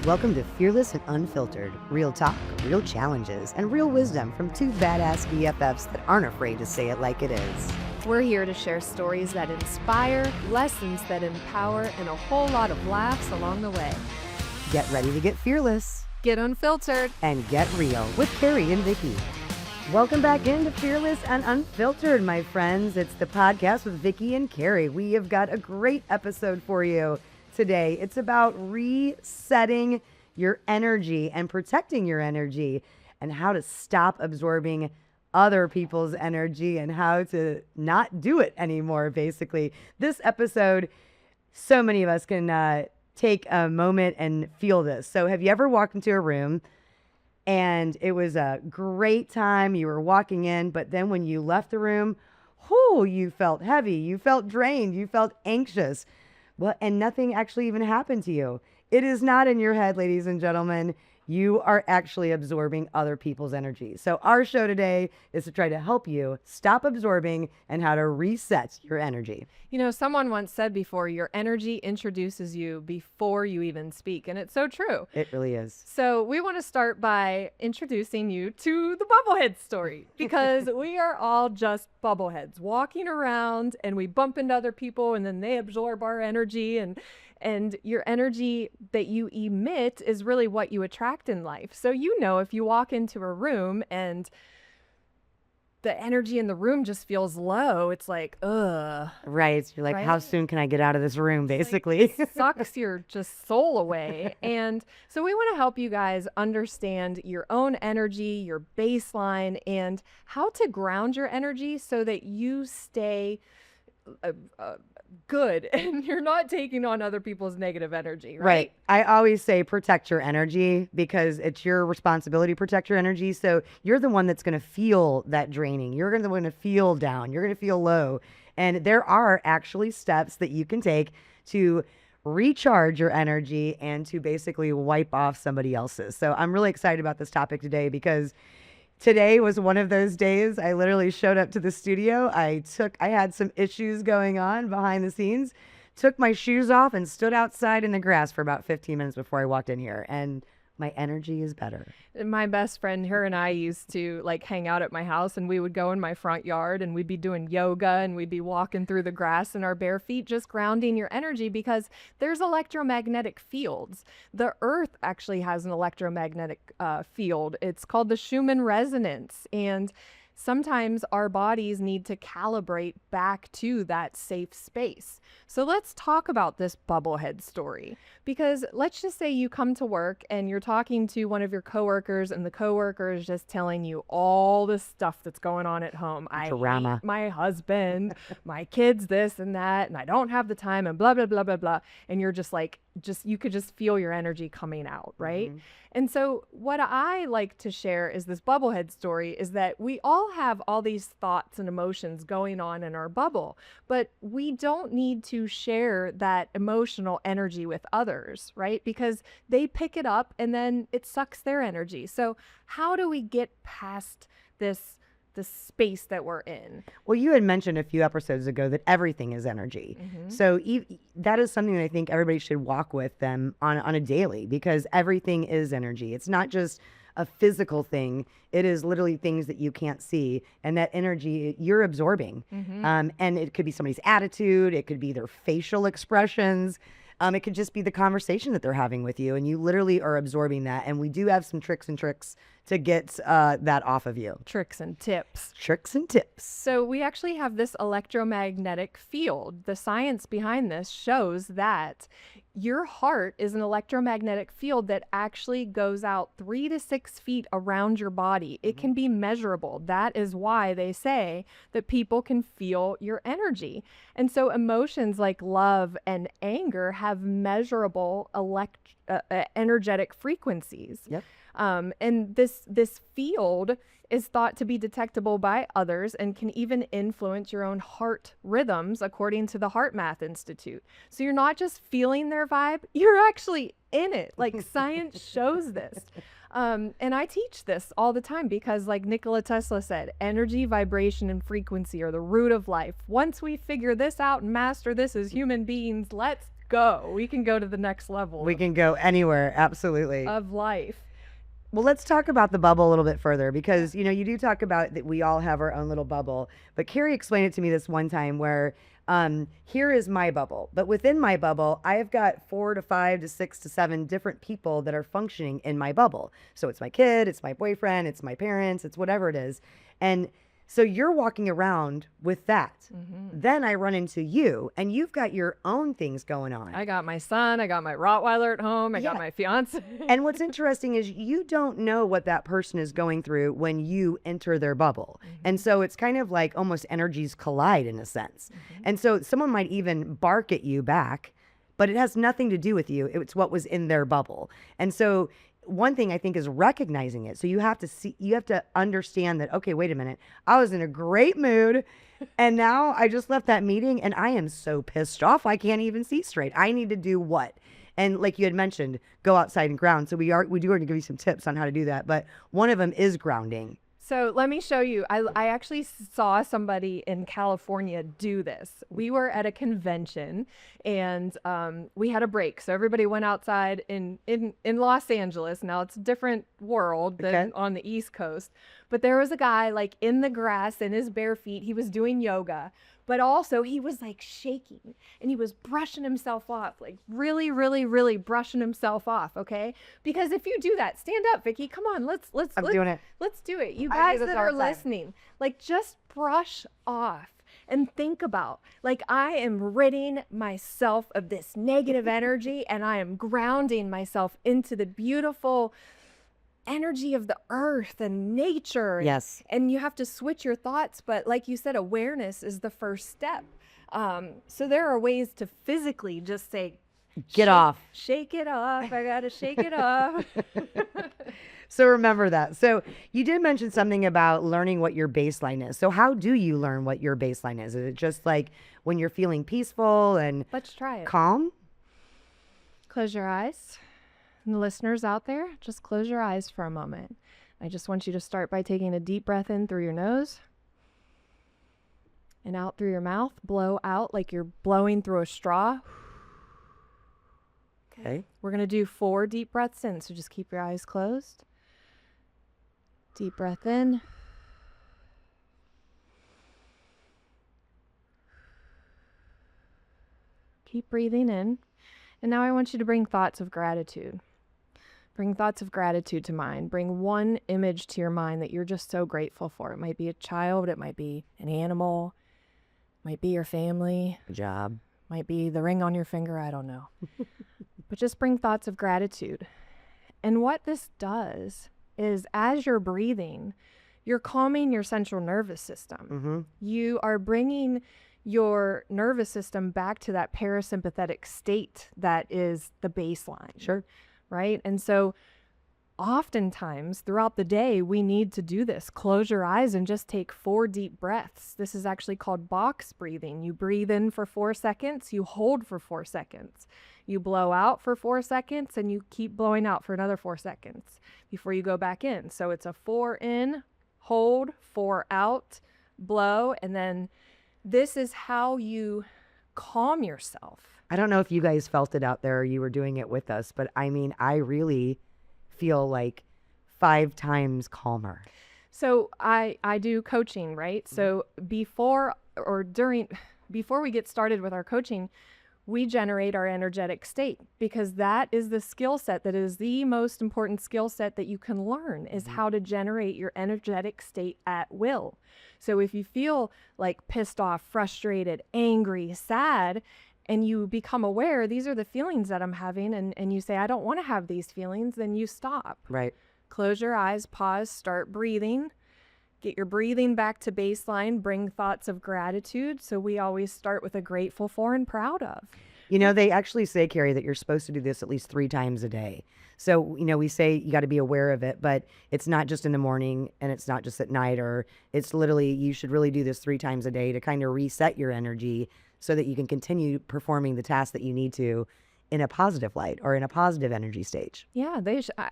Welcome to Fearless and Unfiltered. Real talk, real challenges, and real wisdom from two badass BFFs that aren't afraid to say it like it is. We're here to share stories that inspire, lessons that empower, and a whole lot of laughs along the way. Get ready to get fearless. Get unfiltered. And get real with Carrie and Vicky. Welcome back into Fearless and Unfiltered, my friends. It's the podcast with Vicky and Carrie. We have got a great episode for you today. It's about resetting your energy and protecting your energy and how to stop absorbing other people's energy and how to not do it anymore, basically. This episode, so many of us can take a moment and feel this. So have you ever walked into a room and it was a great time, you were walking in, but then when you left the room, you felt heavy, you felt drained, you felt anxious. Well, and nothing actually even happened to you. It is not in your head, ladies and gentlemen. You are actually absorbing other people's energy. So our show today is to try to help you stop absorbing and how to reset your energy. You know, someone once said before, your energy introduces you before you even speak. And it's so true. It really is. So we want to start by introducing you to the bubblehead story, because we are all just bubbleheads walking around and we bump into other people and then they absorb our energy, and your energy that you emit is really what you attract in life. So, you know, if you walk into a room and the energy in the room just feels low, it's like, ugh. Right. You're like, right? How soon can I get out of this room, basically? It sucks your just soul away. And so we want to help you guys understand your own energy, your baseline, and how to ground your energy so that you stay good and you're not taking on other people's negative energy, right? I always say protect your energy because it's your responsibility to protect your energy. So you're the one that's going to feel that draining. You're the one to feel down. You're going to feel low. And there are actually steps that you can take to recharge your energy and to basically wipe off somebody else's. So I'm really excited about this topic today because today was one of those days. I literally showed up to the studio. I had some issues going on behind the scenes, took my shoes off and stood outside in the grass for about 15 minutes before I walked in here. And my energy is better. My best friend, her and I used to like hang out at my house, and we would go in my front yard and we'd be doing yoga and we'd be walking through the grass in our bare feet, just grounding your energy, because there's electromagnetic fields. The earth actually has an electromagnetic field. It's called the Schumann resonance. And sometimes our bodies need to calibrate back to that safe space. So let's talk about this bubblehead story, because let's just say you come to work and you're talking to one of your coworkers and the coworker is just telling you all the stuff that's going on at home. Drama. I hate my husband, my kids, this and that, and I don't have the time and blah, blah, blah, blah, blah. And you're just like, you could just feel your energy coming out, right? Mm-hmm. And so what I like to share is this bubblehead story is that we all have all these thoughts and emotions going on in our bubble, but we don't need to share that emotional energy with others, right? Because they pick it up and then it sucks their energy. So how do we get past the space that we're in? Well, you had mentioned a few episodes ago that everything is energy. Mm-hmm. So that is something that I think everybody should walk with them on a daily, because everything is energy. It's not just a physical thing. It is literally things that you can't see, and that energy you're absorbing. Mm-hmm. And it could be somebody's attitude. It could be their facial expressions. It could just be the conversation that they're having with you, and you literally are absorbing that. And we do have some tricks to get that off of you. Tricks and tips. So we actually have this electromagnetic field. The science behind this shows that your heart is an electromagnetic field that actually goes out 3 to 6 feet around your body. It can be measurable. That is why they say that people can feel your energy. And so emotions like love and anger have measurable energetic frequencies. Yep. And this field is thought to be detectable by others and can even influence your own heart rhythms, according to the Heart Math Institute. So you're not just feeling their vibe, you're actually in it. Like science shows this. And I teach this all the time because, like Nikola Tesla said, energy, vibration, and frequency are the root of life. Once we figure this out and master this as human beings, let's go. We can go to the next level We can go anywhere. Absolutely. of life. Well, let's talk about the bubble a little bit further because, you do talk about that we all have our own little bubble. But Carrie explained it to me this one time where here is my bubble. But within my bubble, I've got 4 to 5 to 6 to 7 different people that are functioning in my bubble. So it's my kid, it's my boyfriend, it's my parents, it's whatever it is. And so you're walking around with that. Then I run into you and you've got your own things going on. I got my son, I got my Rottweiler at home, I got my fiance. And what's interesting is you don't know what that person is going through when you enter their bubble. And so it's kind of like almost energies collide in a sense. And so someone might even bark at you back, but it has nothing to do with you. It's what was in their bubble. And so one thing I think is recognizing it. So you have to understand that, okay, wait a minute. I was in a great mood and now I just left that meeting and I am so pissed off. I can't even see straight. I need to do what? And like you had mentioned, go outside and ground. So we do want to give you some tips on how to do that. But one of them is grounding. So let me show you. I actually saw somebody in California do this. We were at a convention and we had a break. So everybody went outside in Los Angeles. Now it's a different world than on the East Coast. But there was a guy like in the grass in his bare feet. He was doing yoga. But also he was like shaking and he was brushing himself off, like really, really, really brushing himself off. Okay. Because if you do that, stand up, Vicky, come on, let's doing it. Let's do it. You guys that are listening, like just brush off and think about, like, I am ridding myself of this negative energy and I am grounding myself into the beautiful energy of the earth and nature. Yes. And you have to switch your thoughts. But like you said, awareness is the first step. So there are ways to physically just say, get off. Shake it off. I got to shake it off. So remember that. So you did mention something about learning what your baseline is. So how do you learn what your baseline is? Is it just like when you're feeling peaceful and let's try it. Calm? Close your eyes. And the listeners out there, just close your eyes for a moment. I just want you to start by taking a deep breath in through your nose and out through your mouth. Blow out like you're blowing through a straw. Okay. We're going to do 4 deep breaths in, so just keep your eyes closed. Deep breath in. Keep breathing in. And now I want you to bring thoughts of gratitude. Bring thoughts of gratitude to mind. Bring one image to your mind that you're just so grateful for. It might be a child. It might be an animal. It might be your family. A job. Might be the ring on your finger. I don't know. But just bring thoughts of gratitude. And what this does is as you're breathing, you're calming your central nervous system. You are bringing your nervous system back to that parasympathetic state that is the baseline. Sure. Right? And so oftentimes throughout the day, we need to do this. Close your eyes and just take 4 deep breaths. This is actually called box breathing. You breathe in for 4 seconds, you hold for 4 seconds. You blow out for 4 seconds and you keep blowing out for another 4 seconds before you go back in. So it's a 4 in, hold, 4 out, blow, and then this is how you calm yourself. I don't know if you guys felt it out there or you were doing it with us, but I mean, I really feel like 5 times calmer. So I do coaching, right? So before we get started with our coaching, we generate our energetic state because that is the skill set that is the most important skill set that you can learn is how to generate your energetic state at will. So if you feel like pissed off, frustrated, angry, sad, and you become aware, these are the feelings that I'm having, and you say, I don't want to have these feelings, then you stop. Right. Close your eyes, pause, start breathing. Get your breathing back to baseline, bring thoughts of gratitude. So we always start with a grateful for and proud of. You know, they actually say, Carrie, that you're supposed to do this at least 3 times a day. So, we say you got to be aware of it, but it's not just in the morning and it's not just at night, or it's literally, you should really do this 3 times a day to kind of reset your energy so that you can continue performing the tasks that you need to in a positive light or in a positive energy stage. Yeah,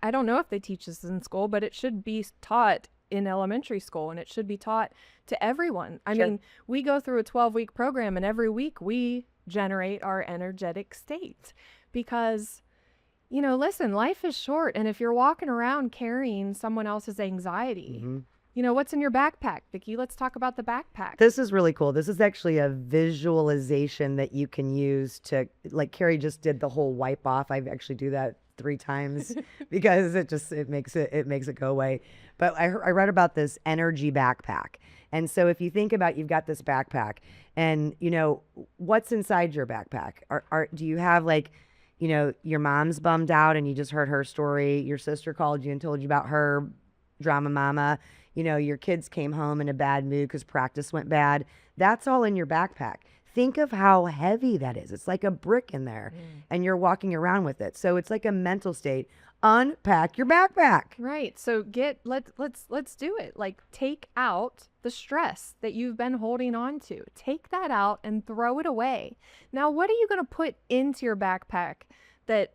I don't know if they teach this in school, but it should be taught in elementary school and it should be taught to everyone. I mean, we go through a 12-week program and every week we generate our energetic state. Because, listen, life is short. And if you're walking around carrying someone else's anxiety, what's in your backpack? Vicki, let's talk about the backpack. This is really cool. This is actually a visualization that you can use to, like Carrie just did the whole wipe off. I actually do that 3 times because it makes it go away. But I read about this energy backpack. And so if you think about, you've got this backpack and what's inside your backpack? Do you have like, your mom's bummed out and you just heard her story. Your sister called you and told you about her drama mama. Your kids came home in a bad mood because practice went bad. That's all in your backpack. Think of how heavy that is. It's like a brick in there and you're walking around with it. So it's like a mental state. Unpack your backpack. Right. So let's do it. Like, take out the stress that you've been holding on to. Take that out and throw it away. Now, what are you going to put into your backpack that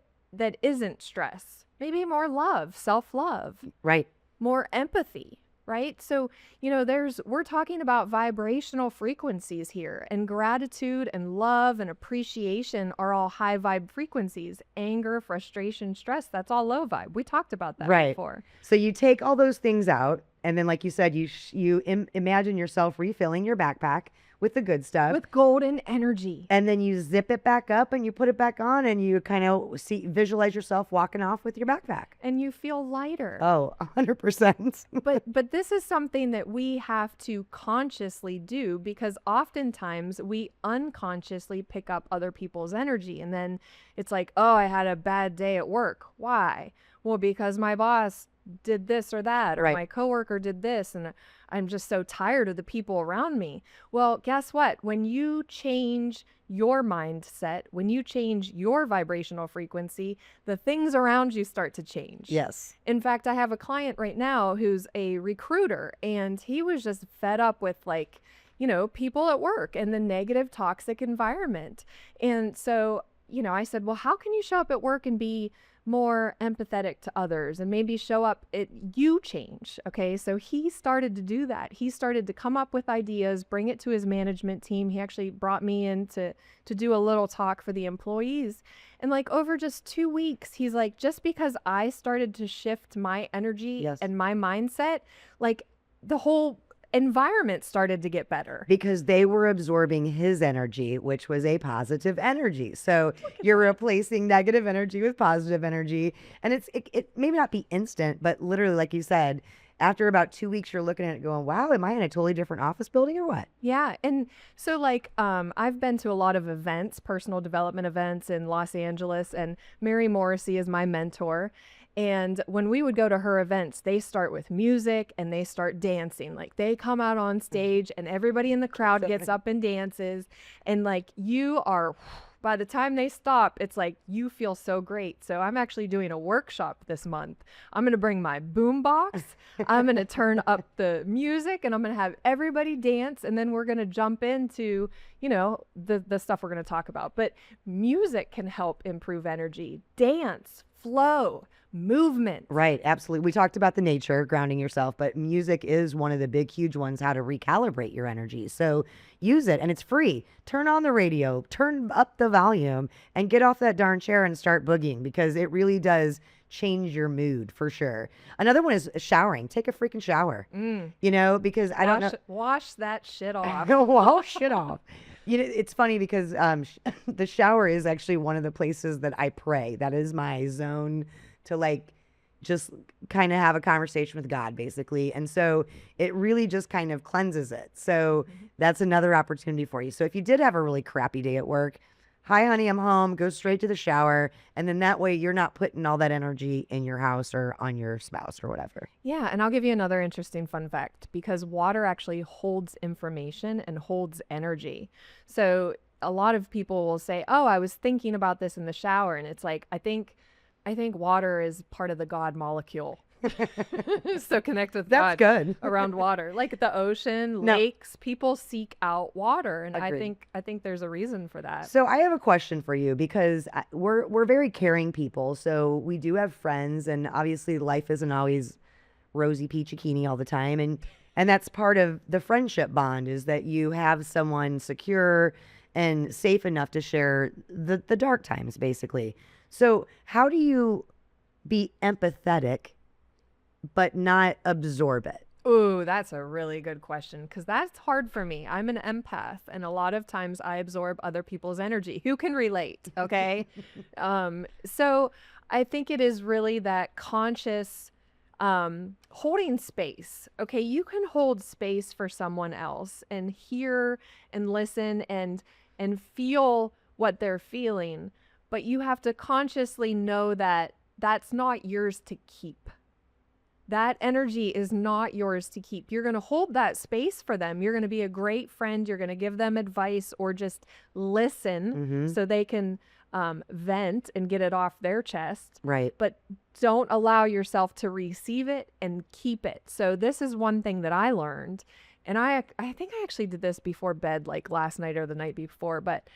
isn't stress? Maybe more love, self-love. Right. More empathy. Right? So, we're talking about vibrational frequencies here, and gratitude and love and appreciation are all high vibe frequencies. Anger, frustration, stress, that's all low vibe. We talked about that before. So you take all those things out, and then like you said, you imagine yourself refilling your backpack with the good stuff. With golden energy. And then you zip it back up and you put it back on and you kind of visualize yourself walking off with your backpack. And you feel lighter. Oh, 100%. But this is something that we have to consciously do, because oftentimes we unconsciously pick up other people's energy. And then it's like, oh, I had a bad day at work. Why? Well, because my boss did this or that, or my coworker did this, and I'm just so tired of the people around me. Well, guess what? When you change your mindset, when you change your vibrational frequency, the things around you start to change. Yes. In fact, I have a client right now who's a recruiter, and he was just fed up with people at work and the negative, toxic environment. And so, I said, well, how can you show up at work and be more empathetic to others and maybe show up you change? Okay. So he started to do that. He started to come up with ideas, bring it to his management team. He actually brought me in to do a little talk for the employees. And over just 2 weeks, he's like, just because I started to shift my energy and my mindset, the whole environment started to get better. Because they were absorbing his energy, which was a positive energy. So you're replacing negative energy with positive energy. And it may not be instant, but literally, like you said, after about 2 weeks, you're looking at it going, wow, am I in a totally different office building or what? Yeah. And so I've been to a lot of events, personal development events in Los Angeles, and Mary Morrissey is my mentor. And when we would go to her events, they start with music and they start dancing. They come out on stage and everybody in the crowd gets up and dances. And by the time they stop, it's like you feel so great. So I'm actually doing a workshop this month. I'm going to bring my boom box. I'm going to turn up the music and I'm going to have everybody dance. And then we're going to jump into, the stuff we're going to talk about. But music can help improve energy. Dance, flow, movement. Right. Absolutely. We talked about the nature, grounding yourself, but music is one of the big, huge ones, how to recalibrate your energy. So use it, and it's free. Turn on the radio, turn up the volume, and get off that darn chair and start boogieing, because it really does change your mood for sure. Another one is showering. Take a freaking shower, because I don't know. Wash that shit off. Wash it off. It's funny because the shower is actually one of the places that I pray. That is my zone to just kind of have a conversation with God, basically. And so it really just kind of cleanses it. So that's another opportunity for you. So if you did have a really crappy day at work, hi, honey, I'm home, go straight to the shower. And then that way you're not putting all that energy in your house or on your spouse or whatever. Yeah. And I'll give you another interesting fun fact, because water actually holds information and holds energy. So a lot of people will say, oh, I was thinking about this in the shower. And it's like, I think water is part of the God molecule. So connect with That's God good. around water, like the ocean, lakes. People seek out water, and Agreed. I think there's a reason for that. So I have a question for you, because we're very caring people. So we do have friends, and obviously life isn't always rosy peachy keeney all the time, and that's part of the friendship bond, is that you have someone secure and safe enough to share the dark times, basically. So how do you be empathetic but not absorb it? Ooh, that's a really good question because that's hard for me. I'm an empath, and a lot of times I absorb other people's energy. Who can relate? Okay. So I think it is really that conscious holding space. Okay. You can hold space for someone else and hear and listen and feel what they're feeling, but you have to consciously know that that's not yours to keep. That energy is not yours to keep. You're going to hold that space for them. You're going to be a great friend. You're going to give them advice or just listen so they can vent and get it off their chest. Right. But don't allow yourself to receive it and keep it. So this is one thing that I learned. And I think I actually did this before bed, like last night or the night before, but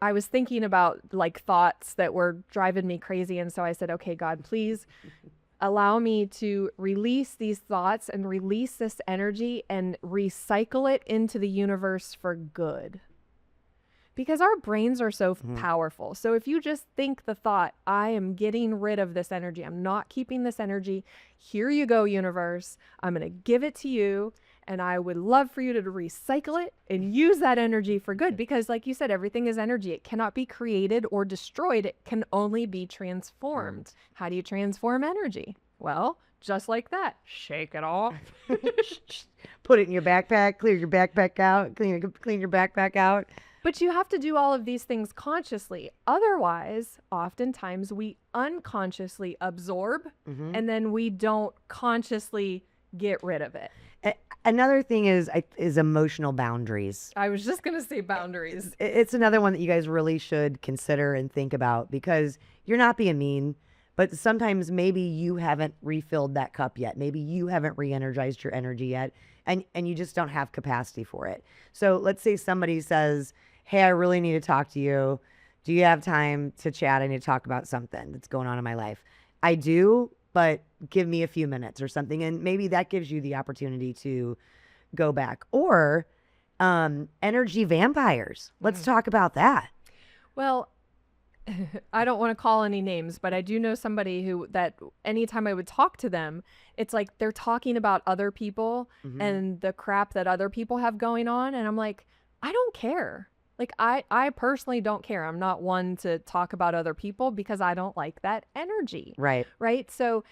I was thinking about like thoughts that were driving me crazy. And so I said, okay, God, please allow me to release these thoughts and release this energy and recycle it into the universe for good. Because our brains are so powerful. So if you just think the thought, I am getting rid of this energy, I'm not keeping this energy, here you go, universe, I'm going to give it to you. And I would love for you to recycle it and use that energy for good. Because like you said, everything is energy. It cannot be created or destroyed. It can only be transformed. How do you transform energy? Well, just like that. Shake it off. Put it in your backpack, clear your backpack out, clean your backpack out. But you have to do all of these things consciously. Otherwise, oftentimes we unconsciously absorb and then we don't consciously get rid of it. Another thing is emotional boundaries. I was just going to say boundaries. It's another one that you guys really should consider and think about, because you're not being mean, but sometimes maybe you haven't refilled that cup yet. Maybe you haven't re-energized your energy yet, and you just don't have capacity for it. So let's say somebody says, hey, I really need to talk to you. Do you have time to chat? I need to talk about something that's going on in my life. I do, but give me a few minutes or something. And maybe that gives you the opportunity to go back. Or energy vampires. Let's talk about that. Well, I don't want to call any names, but I do know somebody that anytime I would talk to them, it's like they're talking about other people and the crap that other people have going on. And I'm like, I don't care. Like, I personally don't care. I'm not one to talk about other people because I don't like that energy. Right. Right. So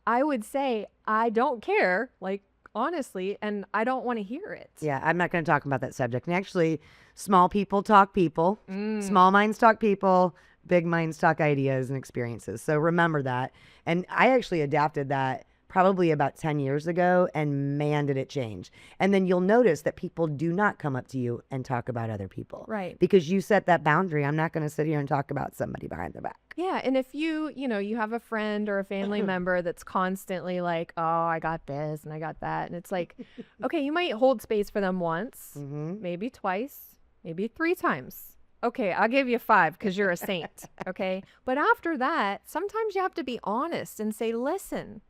I would say I don't care, like, honestly, and I don't want to hear it. Yeah, I'm not going to talk about that subject. And actually, small people talk people. Small minds talk people. Big minds talk ideas and experiences. So remember that. And I actually adapted that probably about 10 years ago, and man, did it change. And then you'll notice that people do not come up to you and talk about other people. Right. Because you set that boundary. I'm not going to sit here and talk about somebody behind their back. Yeah. And if you have a friend or a family member that's constantly like, oh, I got this and I got that. And it's like, okay, you might hold space for them once, maybe twice, maybe 3 times. Okay, I'll give you 5 because you're a saint. Okay. But after that, sometimes you have to be honest and say, listen,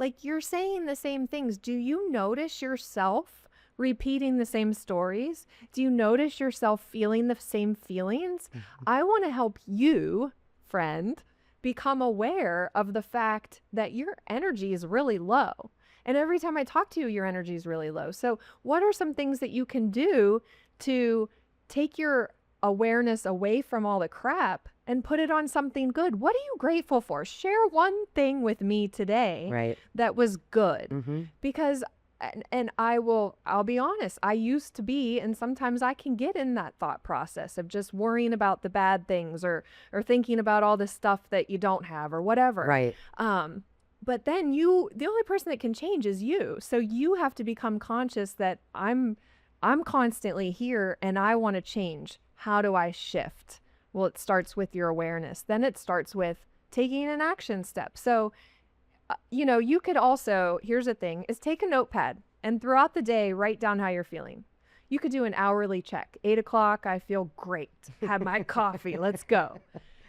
like, you're saying the same things. Do you notice yourself repeating the same stories? Do you notice yourself feeling the same feelings? I want to help you, friend, become aware of the fact that your energy is really low. And every time I talk to you, your energy is really low. So what are some things that you can do to take your awareness away from all the crap and put it on something good? What are you grateful for? Share one thing with me today that was good. Because, and I'll be honest, I used to be, and sometimes I can get in that thought process of just worrying about the bad things or thinking about all the stuff that you don't have or whatever. Right. But then the only person that can change is you. So you have to become conscious that I'm constantly here and I want to change. How do I shift? Well, it starts with your awareness. Then it starts with taking an action step. So, you could also, here's the thing, is take a notepad and throughout the day, write down how you're feeling. You could do an hourly check. 8 o'clock, I feel great. Have my coffee. Let's go.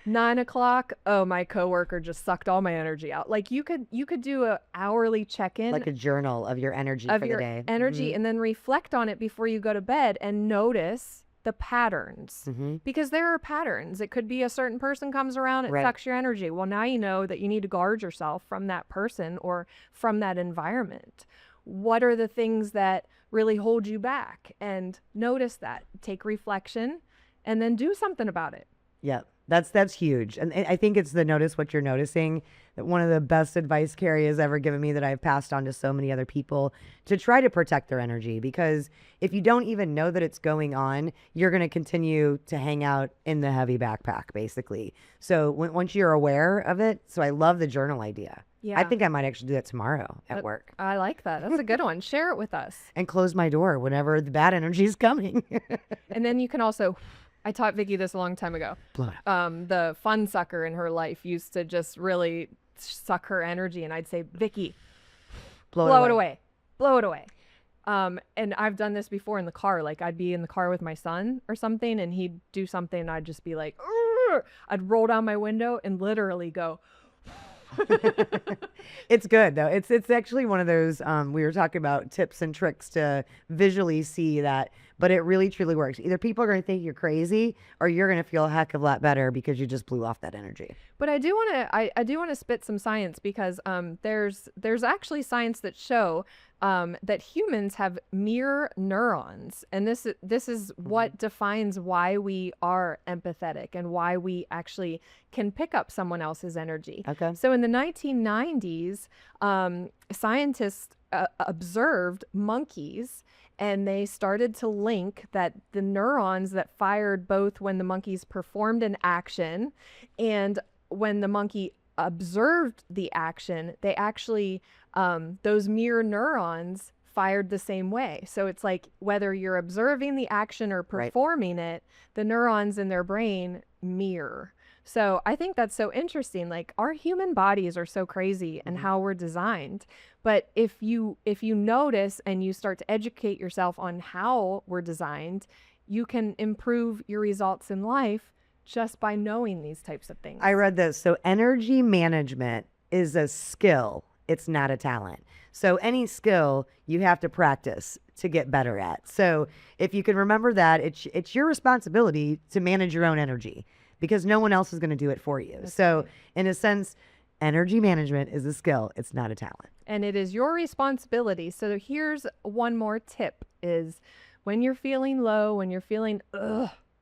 9 o'clock, oh, my coworker just sucked all my energy out. Like, you could do a hourly check-in. Like a journal of your energy for the day. Energy, and then reflect on it before you go to bed and notice the patterns, because there are patterns. It could be a certain person comes around, it sucks your energy. Well, now you know that you need to guard yourself from that person or from that environment. What are the things that really hold you back? And notice that. Take reflection and then do something about it. Yeah, that's huge. And I think it's the notice what you're noticing. That one of the best advice Carrie has ever given me that I've passed on to so many other people, to try to protect their energy, because if you don't even know that it's going on, you're going to continue to hang out in the heavy backpack, basically. So once you're aware of it, so I love the journal idea. Yeah. I think I might actually do that tomorrow at work. I like that. That's a good one. Share it with us. And close my door whenever the bad energy is coming. And then you can also, I taught Vicky this a long time ago. Blow it up. The fun sucker in her life used to just really suck her energy, and I'd say, Vicky, blow it away. Blow it away. And I've done this before in the car. Like, I'd be in the car with my son or something, and he'd do something, and I'd just be like, "Urgh!" I'd roll down my window and literally go. It's good though. It's actually one of those, we were talking about tips and tricks to visually see that, but it really truly works. Either people are going to think you're crazy, or you're going to feel a heck of a lot better because you just blew off that energy. But I do want to spit some science, because there's actually science that show that humans have mirror neurons, and this is what defines why we are empathetic and why we actually can pick up someone else's energy. Okay. So in the 1990s, scientists observed monkeys, and they started to link that the neurons that fired both when the monkeys performed an action and when the monkey observed the action, they actually, those mirror neurons fired the same way. So it's like, whether you're observing the action or performing it, the neurons in their brain mirror. So I think that's so interesting. Like, our human bodies are so crazy and how we're designed. But if you notice and you start to educate yourself on how we're designed, you can improve your results in life just by knowing these types of things. I read this. So energy management is a skill. It's not a talent. So any skill you have to practice to get better at. So if you can remember that, it's your responsibility to manage your own energy, because no one else is going to do it for you. So in a sense, energy management is a skill. It's not a talent. And it is your responsibility. So here's one more tip is, when you're feeling low, when you're feeling,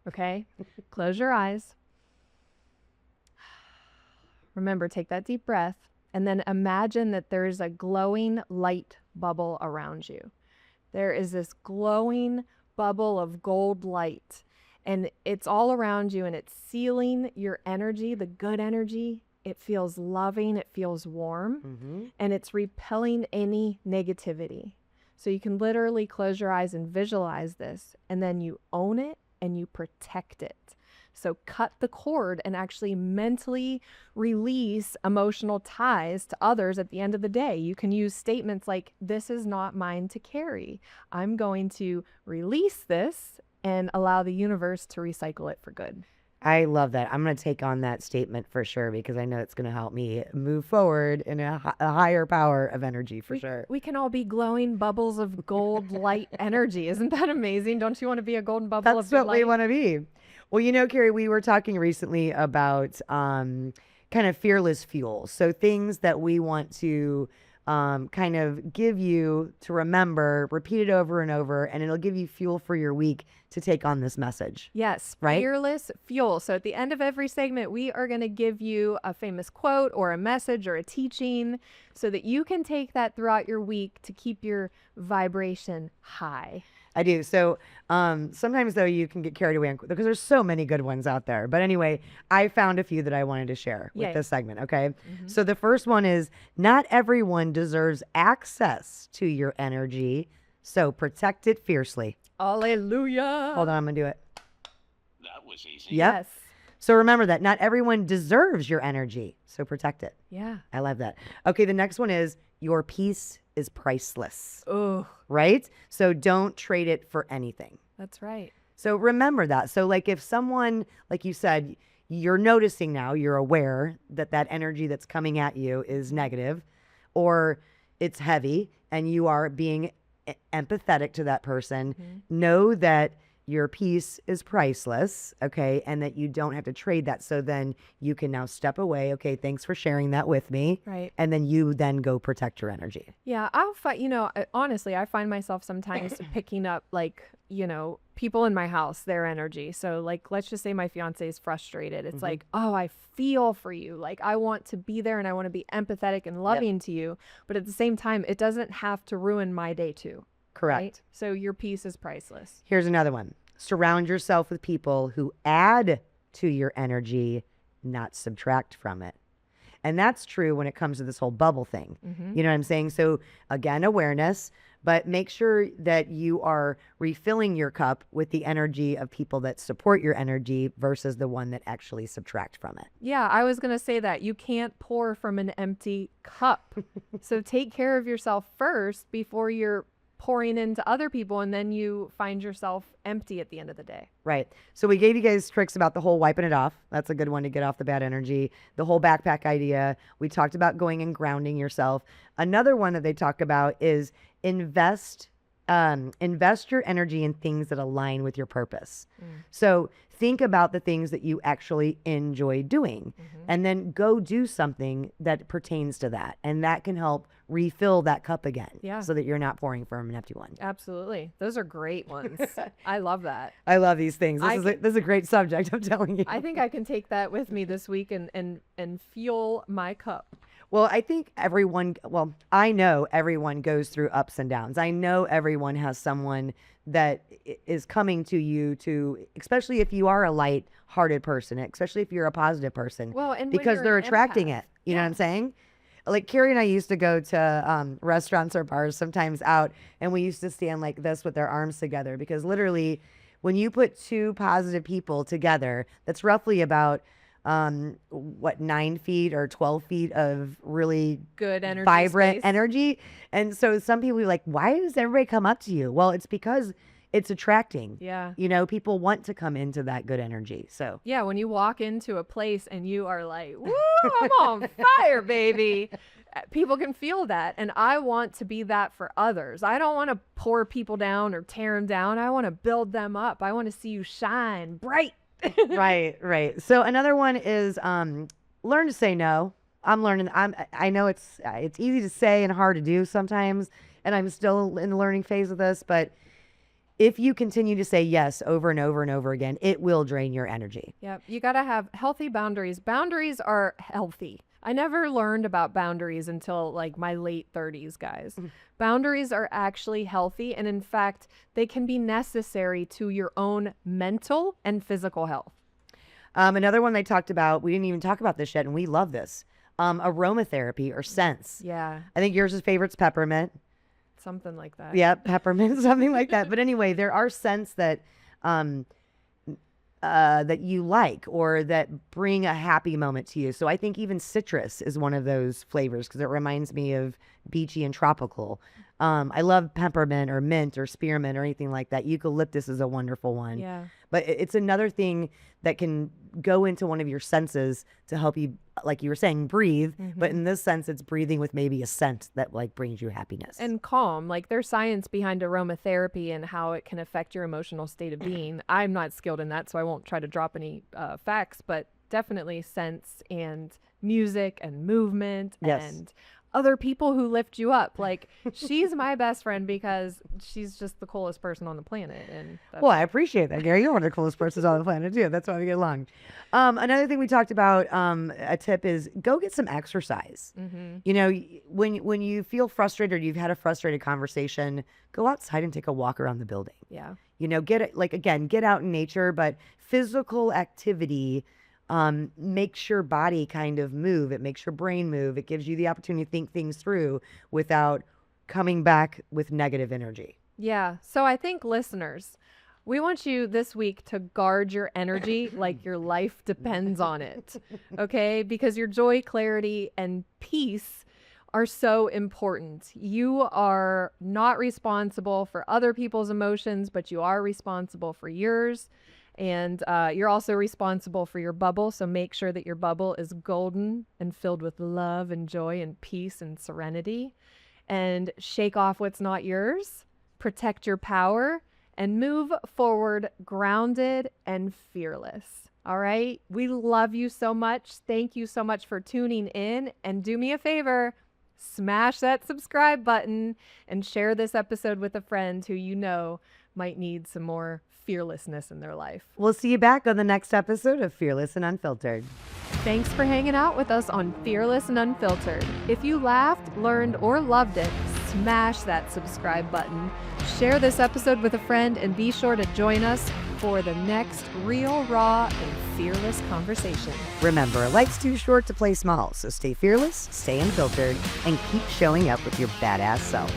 okay, close your eyes. Remember, take that deep breath, and then imagine that there is a glowing light bubble around you. There is this glowing bubble of gold light, and it's all around you, and it's sealing your energy, the good energy. It feels loving, it feels warm, and it's repelling any negativity. So you can literally close your eyes and visualize this, and then you own it and you protect it. So cut the cord and actually mentally release emotional ties to others at the end of the day. You can use statements like, this is not mine to carry. I'm going to release this and allow the universe to recycle it for good. I love that. I'm going to take on that statement for sure, because I know it's going to help me move forward in a higher power of energy for sure. We can all be glowing bubbles of gold light energy. Isn't that amazing? Don't you want to be a golden bubble of That's good what light? we want to be. Well, you know, Carrie, we were talking recently about kind of fearless fuel. So things that we want to kind of give you to remember, repeat it over and over, and it'll give you fuel for your week to take on this message. Yes, right? Fearless fuel. So at the end of every segment, we are going to give you a famous quote or a message or a teaching so that you can take that throughout your week to keep your vibration high. I do. So sometimes, though, you can get carried away because there's so many good ones out there. But anyway, I found a few that I wanted to share with this segment. Okay. So the first one is, not everyone deserves access to your energy, so protect it fiercely. Hallelujah. Hold on, I'm going to do it. That was easy. Yep. Yes. So remember that not everyone deserves your energy, so protect it. Yeah. I love that. Okay, the next one is, your peace is priceless. Oh, Right? So don't trade it for anything. that's right. So remember that. So like, if someone, like you said, you're noticing now, you're aware that that energy that's coming at you is negative, or it's heavy, and you are being empathetic to that person, know that your peace is priceless, okay, and that you don't have to trade that. So then you can now step away. Okay, thanks for sharing that with me. Right. And then you then go protect your energy. Yeah, I'll find, honestly, I find myself sometimes picking up like, people in my house, their energy. So like, let's just say my fiance is frustrated. It's like, oh, I feel for you. Like I want to be there and I want to be empathetic and loving to you. But at the same time, it doesn't have to ruin my day too. Correct. Right? So your peace is priceless. Here's another one. Surround yourself with people who add to your energy, not subtract from it. And that's true when it comes to this whole bubble thing. You know what I'm saying? So again, awareness, but make sure that you are refilling your cup with the energy of people that support your energy versus the one that actually subtract from it. Yeah, I was going to say that. You can't pour from an empty cup. So take care of yourself first before you're pouring into other people, and then you find yourself empty at the end of the day. Right. So we gave you guys tricks about the whole wiping it off. That's a good one to get off the bad energy. The whole backpack idea. We talked about going and grounding yourself. Another one that they talk about is invest your energy in things that align with your purpose. So think about the things that you actually enjoy doing and then go do something that pertains to that. And that can help refill that cup again so that you're not pouring from an empty one. Absolutely. Those are great ones. I love that. I love these things. This is a great subject, I'm telling you. I think I can take that with me this week and fuel my cup. Well, I think I know everyone goes through ups and downs. I know everyone has someone that is coming to you especially if you are a light-hearted person, especially if you're a positive person, and because they're attracting it. You know what I'm saying? Like Carrie and I used to go to restaurants or bars sometimes out, and we used to stand like this with our arms together because literally when you put two positive people together, that's roughly about 9 feet or 12 feet of really good energy, vibrant space. Energy. And so some people are like, why does everybody come up to you? Well, it's because it's attracting. Yeah. People want to come into that good energy. So yeah, when you walk into a place and you are like, woo, I'm on fire, baby. People can feel that. And I want to be that for others. I don't want to pour people down or tear them down. I want to build them up. I want to see you shine bright. Right. So another one is learn to say no. I'm learning. I know it's easy to say and hard to do sometimes, and I'm still in the learning phase of this, but if you continue to say yes over and over and over again, it will drain your energy. Yep. You got to have healthy boundaries. Boundaries are healthy. I never learned about boundaries until like my late 30s, guys. Boundaries are actually healthy. And in fact, they can be necessary to your own mental and physical health. Another one they talked about, we didn't even talk about this yet, and we love this. Aromatherapy or scents. Yeah. I think yours' favorite's peppermint. Something like that. Yeah, peppermint, something like that. But anyway, there are scents that that you like or that bring a happy moment to you. So I think even citrus is one of those flavors because it reminds me of beachy and tropical. I love peppermint or mint or spearmint or anything like that. Eucalyptus is a wonderful one. Yeah. But it's another thing that can go into one of your senses to help you, like you were saying, breathe. But in this sense, it's breathing with maybe a scent that like brings you happiness. And calm. Like there's science behind aromatherapy and how it can affect your emotional state of being. I'm not skilled in that, so I won't try to drop any facts, but definitely scents and music and movement and other people who lift you up. Like she's my best friend because she's just the coolest person on the planet. And well, I appreciate that, Gary. You're one of the coolest persons on the planet too. That's why we get along. Another thing we talked about, a tip is go get some exercise. You know, when you feel frustrated or you've had a frustrated conversation, go outside and take a walk around the building. Yeah. You know, get out in nature, but physical activity makes your body kind of move. It makes your brain move. It gives you the opportunity to think things through without coming back with negative energy. Yeah. So I think listeners, we want you this week to guard your energy like your life depends on it. Okay? Because your joy, clarity, and peace are so important. You are not responsible for other people's emotions, but you are responsible for yours. And you're also responsible for your bubble. So make sure that your bubble is golden and filled with love and joy and peace and serenity. And shake off what's not yours. Protect your power and move forward grounded and fearless. All right? We love you so much. Thank you so much for tuning in. And do me a favor, smash that subscribe button and share this episode with a friend who you know might need some more fearlessness in their life. We'll see you back on the next episode of Fearless and Unfiltered. Thanks for hanging out with us on Fearless and Unfiltered. If you laughed, learned, or loved it, smash that subscribe button. Share this episode with a friend and be sure to join us for the next real, raw, and fearless conversation. Remember, life's too short to play small, so stay fearless, stay unfiltered, and keep showing up with your badass self.